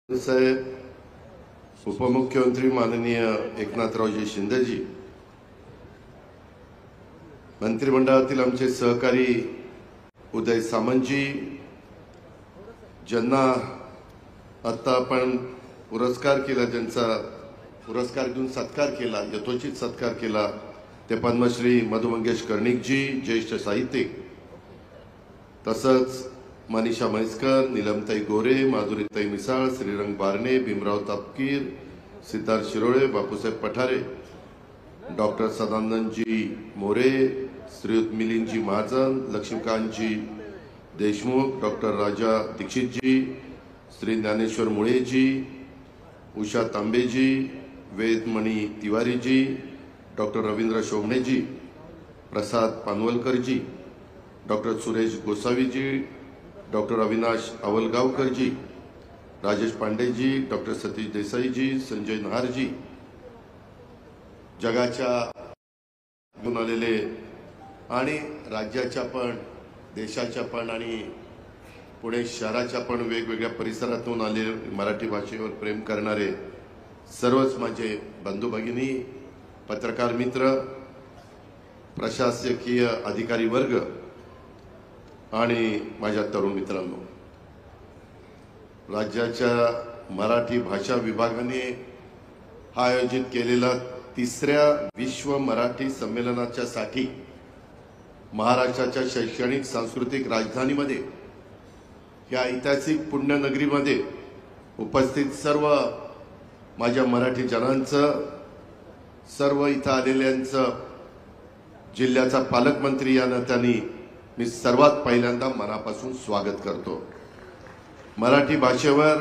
साहेब, उपमुख्यमंत्री माननीय एकनाथरावजी शिंदेजी, मंत्रिमंडळातील आमचे सहकारी उदय सामंतजी, ज्यांना आता आपण पुरस्कार केला, ज्यांचा पुरस्कार देऊन सत्कार केला, यथोचित सत्कार केला, ते पद्मश्री मधु मंगेश कर्णिकजी, ज्येष्ठ साहित्यिक, तसंच मनीषा म्हैसकर, नीलमताई गोरे, माधुरीताई Misal, Shrirang Barne, Bhimrao Tapkir, Siddharth Shirole, Bapusaheb Pathare, doctor Sadanandji More, Shriyut Milindji Mahajan, Laxmikantji Deshmukh, doctor Raja Dixitji, Shri Dnyaneshwar Muleji, Usha Tambeji, Vedmani Tiwariji, doctor Ravindra Shobhaneji, Prasad Panvalkarji, doctor Suresh Gosaviji, doctor Avinash Awalgaonkarji, Rajesh Pandeji, doctor Satish Desaiji, Sanjay Naharji, जगाच्या घेऊन आलेले आणि राज्याच्या पण, देशाच्या पण आणि पुणे शहराच्या पण वेगवेगळ्या परिसरातून आलेले मराठी भाषेवर प्रेम करणारे सर्वच माझे बंधू भगिनी, पत्रकार मित्र, प्रशासकीय अधिकारी वर्ग आणि माझ्या तरुण मित्रांनो, राज्याच्या मराठी भाषा विभागाने हा आयोजित केलेला तिसऱ्या विश्व मराठी संमेलनाच्या साठी महाराष्ट्राच्या शैक्षणिक सांस्कृतिक राजधानीमध्ये, या ऐतिहासिक पुण्यनगरीमध्ये उपस्थित सर्व माझ्या मराठी जनांचं, सर्व इथं आलेल्यांचं, जिल्ह्याचा पालकमंत्री या नात्याने मी सर्वात पहिल्यांदा मनापासून स्वागत करतो। मराठी भाषेवर,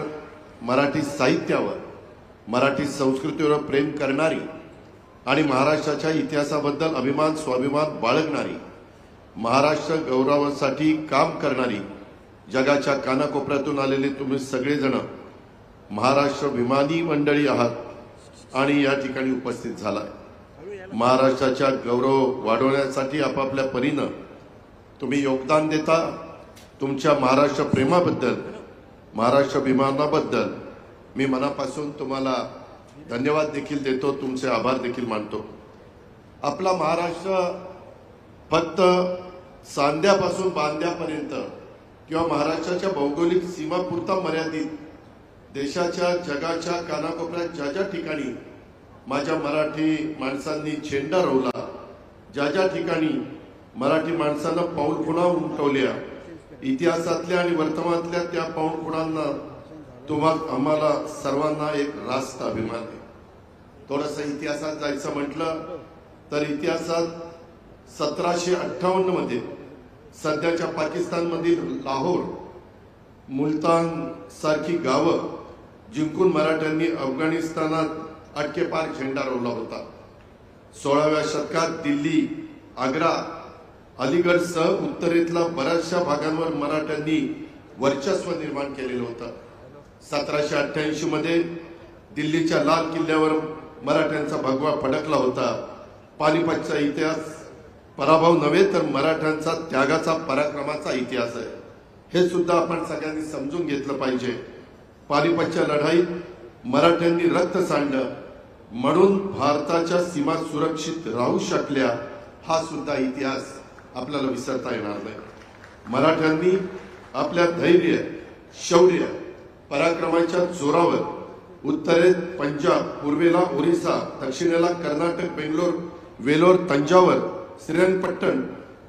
मराठी साहित्यावर, मराठी संस्कृतीवर प्रेम करणारी आणि महाराष्ट्राच्या इतिहासाबद्दल अभिमान स्वाभिमान बाळगणारी, महाराष्ट्र गौरवासाठी काम करणारी, जगाच्या कानाकोपऱ्यातून आलेले तुम्ही सगळेजण महाराष्ट्राभिमानी मंडळी आहात आणि या ठिकाणी उपस्थित झालाय। महाराष्ट्राच्या गौरव वाढवण्यासाठी आपापल्या परीनं तुम्ही योगदान देता। तुमच्या महाराष्ट्र प्रेमाबद्दल, महाराष्ट्र अभिमानाबद्दल मी मनापासून तुम्हाला धन्यवाद देखील देतो, तुमचे आभार देखील मानतो। आपला महाराष्ट्र फक्त सांध्यापासून बांध्यापर्यंत किंवा महाराष्ट्राच्या भौगोलिक सीमापुरता मर्यादित, देशाच्या जगाच्या कानाकोपऱ्यात ज्या ज्या ठिकाणी माझ्या मराठी माणसांनी झेंडा रोवला, ज्या ज्या ठिकाणी मराठी माणसांना पाऊलखुणा उमटवल्या, इतिहासातल्या आणि वर्तमानातल्या त्या पाऊलखुणांना आम्हाला सर्वांना एक रास्त अभिमान आहे। थोडंसं इतिहासात जायचं म्हटलं तर इतिहासात 1758 मध्ये सध्याच्या पाकिस्तानमधील लाहोर, मुलतान सारखी गावं जिंकून मराठ्यांनी अफगाणिस्तानात अटकेपार झेंडा रोवला होता। 16व्या शतकात दिल्ली, आग्रा, अलीगडसह उत्तरेतल्या बऱ्याचशा भागांवर मराठ्यांनी वर्चस्व निर्माण केलेलं होतं। 1788 मध्ये दिल्लीच्या लाल किल्ल्यावर मराठ्यांचा भगवा फडकला होता। पानिपतचा इतिहास पराभव नव्हे तर मराठ्यांचा त्यागाचा, पराक्रमाचा इतिहास आहे, हे सुद्धा आपण सगळ्यांनी समजून घेतलं पाहिजे। पानिपतच्या लढाईत मराठ्यांनी रक्त सांडलं म्हणून भारताच्या सीमा सुरक्षित राहू शकल्या, हा सुद्धा इतिहास आपल्याला विसरता येणार नाही। मराठ्यांनी आपल्या धैर्य, शौर्य, पराक्रमाच्या जोरावर उत्तरेत पंजाब, पूर्वेला ओरिसा, दक्षिणेला कर्नाटक, बेंगलोर, वेलोर, तंजावर, श्रीरंगपट्टण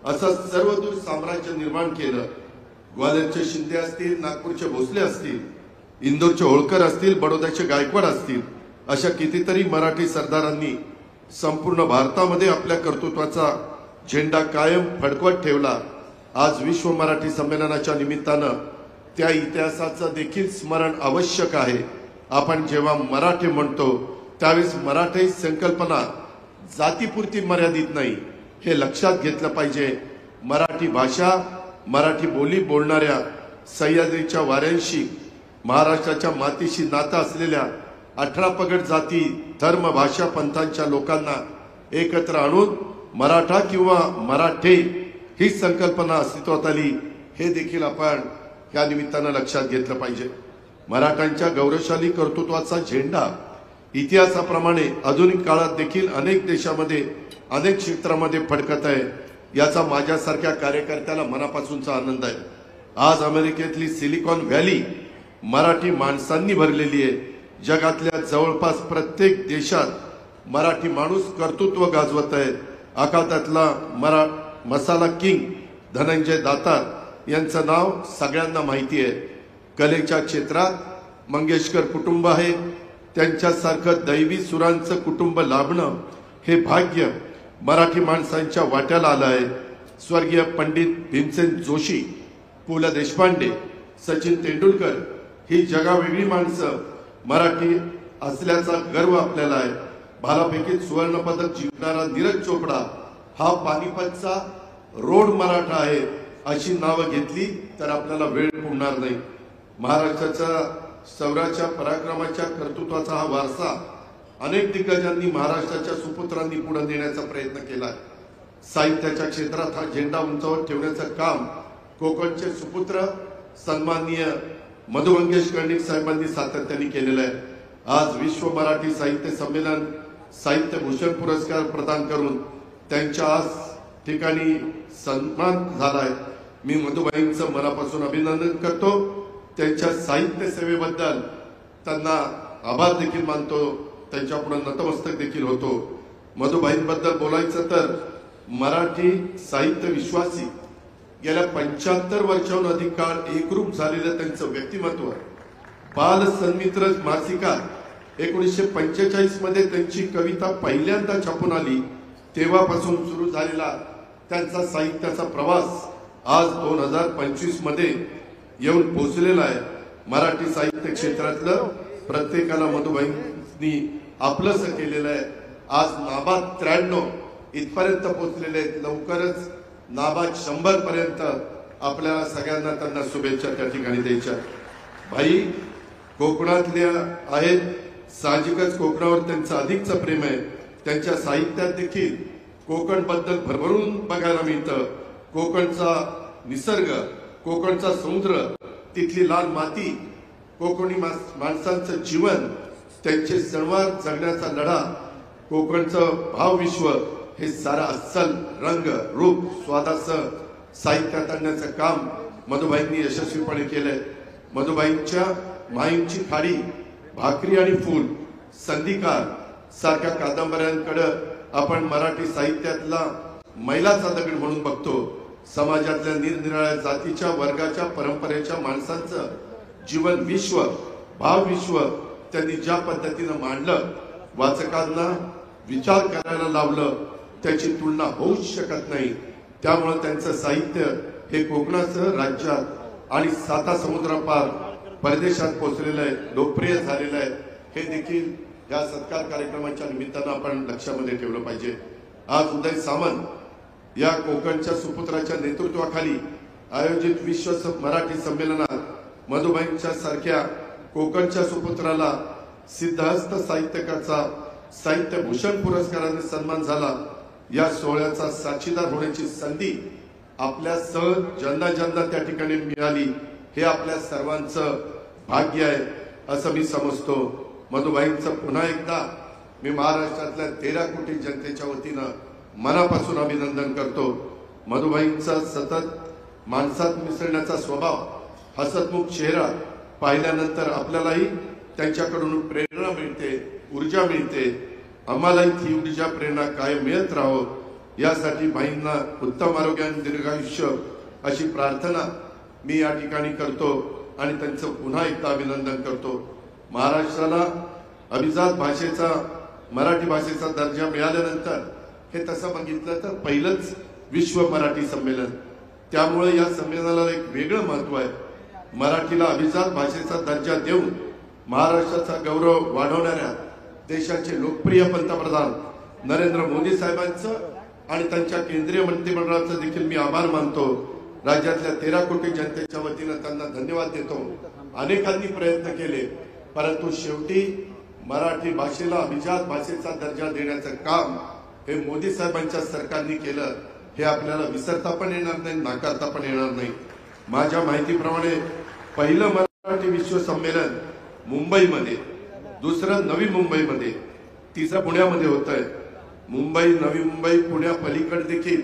असं सर्वदूर साम्राज्य निर्माण केलं। ग्वाल्हेरचे शिंदे असतील, नागपूरचे भोसले असतील, इंदोरचे होळकर असतील, बडोद्याचे गायकवाड असतील, अशा कितीतरी मराठी सरदारांनी संपूर्ण भारतामध्ये आपल्या कर्तृत्वाचा झेंडा कायम फडकवत ठेवला। आज विश्व मराठी संमेलनाच्या निमित्तानं त्या इतिहासाचं देखील स्मरण आवश्यक आहे। आपण जेव्हा मराठी म्हणतो त्यावेळेस मराठी संकल्पना जातीपुरती मर्यादित नाही, हे लक्षात घेतलं पाहिजे। मराठी भाषा, मराठी बोली बोलणाऱ्या, सह्याद्रीच्या वाऱ्यांशी, महाराष्ट्राच्या मातीशी नातं असलेल्या 18 पगड जाती, धर्म, भाषा, पंथांच्या लोकांना एकत्र आणून मराठा किंवा मराठे ही संकल्पना अस्तित्वात आली, हे देखील आपण या निमित्तानं लक्षात घेतलं पाहिजे। मराठ्यांच्या गौरवशाली कर्तृत्वाचा झेंडा इतिहासाप्रमाणे आधुनिक काळात देखील अनेक देशामध्ये अनेक क्षेत्रामध्ये फडकत आहे। याचा माझ्यासारख्या कार्यकर्त्याला मनापासूनचा आनंद आहे। आज अमेरिकेतली सिलिकॉन व्हॅली मराठी माणसांनी भरलेली आहे। जगातल्या जवळपास प्रत्येक देशात मराठी माणूस कर्तृत्व गाजवत आहे। आखातातला मसाला किंग धनंजय दातार यांचं नाव सगळ्यांना माहिती आहे। कलेच्या क्षेत्रात मंगेशकर कुटुंब आहे। त्यांच्यासारखं दैवी सुरांचं कुटुंब लाभणं हे भाग्य मराठी माणसांच्या वाट्याला आलं आहे। स्वर्गीय पंडित भीमसेन जोशी, पु ल देशपांडे, सचिन तेंडुलकर ही जगावेगळी माणसं मराठी असल्याचा गर्व आपल्याला आहे। भालाफेकीत सुवर्ण पदक जिंकणारा नीरज चोपडा हा पानिपतचा रोड मराठा आहे अशी नावं घेतली तर आपल्याला वेळ पुरणार नाही। महाराष्ट्राच्या शौर्याच्या पराक्रमाच्या कर्तृत्वाचा हा वारसा अनेक दिग्गजांनी महाराष्ट्राच्या सुपुत्रांनी पुढे नेण्याचा प्रयत्न केला। साहित्याच्या क्षेत्रात हा झेंडा उंचावर ठेवण्याचं काम कोकणचे सुपुत्र सन्माननीय मधु मंगेश कर्णिक साहेबांनी सातत्याने केलेलं आहे। आज विश्व मराठी साहित्य संमेलन साहित्य भूषण पुरस्कार प्रदान करून त्यांच्या आज ठिकाणी सन्मान झालाय। मी मधुबाईंचं मनापासून अभिनंदन करतो। त्यांच्या साहित्य सेवेबद्दल त्यांना आभार देखील मानतो, त्यांच्यापुढे नतमस्तक देखील होतो। मधुबाईंबद्दल बोलायचं तर मराठी साहित्य विश्वासी गेल्या 75 वर्षाहून अधिक काळ एकरूप झालेलं त्यांचं व्यक्तिमत्व बाल सन्मित्र मासिकात 1945 मध्ये त्यांची कविता पहिल्यांदा छापून आली। तेव्हापासून सुरू झालेला त्यांचा साहित्याचा प्रवास आज 2025 मध्ये येऊन पोहोचलेला आहे। मराठी साहित्य क्षेत्रातलं प्रत्येकाला मधुबाईंनी आपलंसं केलेलं आहे। आज नाबाद 93 इथपर्यंत पोहोचलेले आहेत। लवकरच नाबाद 100 पर्यंत आपल्याला सगळ्यांना त्यांना शुभेच्छा त्या ठिकाणी द्यायच्या। भाई कोकणातल्या आहेत, साहजिकच कोकणावर त्यांचं अधिकचं प्रेम आहे। त्यांच्या साहित्यात देखील कोकण बद्दल भरभरून बघायला मिळतं। कोकणचा निसर्ग, कोकणचा समुद्र, तिथली लाल माती, कोकणी माणसांचं जीवन, त्यांचे सणवार जगण्याचा लढा, कोकणचं भावविश्व हे सारा अस्सल रंग रूप स्वादासह साहित्यात आणण्याचं काम मधुबाईंनी यशस्वीपणे केलंय। मधुबाईंच्या माईंची खाडी, भाकरी आणि फूल, संधिकार सारख्या कादंबऱ्यांकडे आपण मराठी साहित्यातला मैलाचा दगड म्हणून बघतो। समाजातल्या निरनिराळ्या जातीच्या वर्गाच्या परंपरेच्या माणसांचं जीवन विश्व भावविश्व त्यांनी ज्या पद्धतीनं मांडलं, वाचकांना विचार करायला लावलं, त्याची तुलना होऊच शकत नाही। त्यामुळे त्यांचं साहित्य हे कोकणासह राज्यात आणि 7 समुद्रापार परदेशात पोहोचलेलं आहे, लोकप्रिय झालेलं आहे। हे देखील या सत्कार कार्यक्रमाच्या निमित्तानं आपण लक्षामध्ये ठेवलं पाहिजे। आज उदय सामंत या कोकणच्या सुपुत्राच्या नेतृत्वाखाली आयोजित विश्व मराठी संमेलनात मधुबाईंच्या सारख्या कोकणच्या सुपुत्राला सिद्धहस्त साहित्यकाचा साहित्य भूषण पुरस्काराने सन्मान झाला। या सोहळ्याचा साक्षीदार होण्याची संधी आपल्या ज्यांना ज्यांना त्या ठिकाणी मिळाली हे आपल्या सर्वांचं भाग्य आहे असं मी समजतो। मधुबाईंचं पुन्हा एकदा मी महाराष्ट्रातल्या 13 कोटी जनतेच्या वतीनं मनापासून अभिनंदन करतो। मधुबाईंचा सतत माणसात मिसळण्याचा स्वभाव, हसतमुख चेहरा पाहिल्यानंतर आपल्यालाही त्यांच्याकडून प्रेरणा मिळते, ऊर्जा मिळते। आम्हालाही ती ऊर्जा प्रेरणा कायम मिळत राहो यासाठी बाईंना उत्तम आरोग्य आणि दीर्घायुष्य अशी प्रार्थना मी या ठिकाणी करतो आणि त्यांचं पुन्हा एकदा अभिनंदन करतो। महाराष्ट्राला अभिजात भाषेचा मराठी भाषेचा दर्जा मिळाल्यानंतर हे तसं बघितलं तर पहिलंच विश्व मराठी संमेलन, त्यामुळे या संमेलनाला एक वेगळं महत्व आहे। मराठीला अभिजात भाषेचा दर्जा देऊन महाराष्ट्राचा गौरव वाढवणाऱ्या देशाचे लोकप्रिय पंतप्रधान नरेंद्र मोदी साहेबांचं आणि त्यांच्या केंद्रीय मंत्रिमंडळाचं देखील मी आभार मानतो। राज्यातल्या 13 कोटी जनतेच्या वतीनं त्यांना धन्यवाद देतो। अनेकांनी प्रयत्न केले, परंतु शेवटी मराठी भाषेला अभिजात भाषेचा दर्जा देण्याचं काम हे मोदी साहेबांच्या सरकारने केलं, हे आपल्याला विसरता पण येणार नाही, नाकारता पण येणार नाही। माझ्या माहितीप्रमाणे पहिलं मराठी विश्व संमेलन मुंबईमध्ये, दुसरं नवी मुंबईमध्ये, तिसरं पुण्यामध्ये होत आहे. मुंबई, नवी मुंबई, पुण्या पलीकडे देखील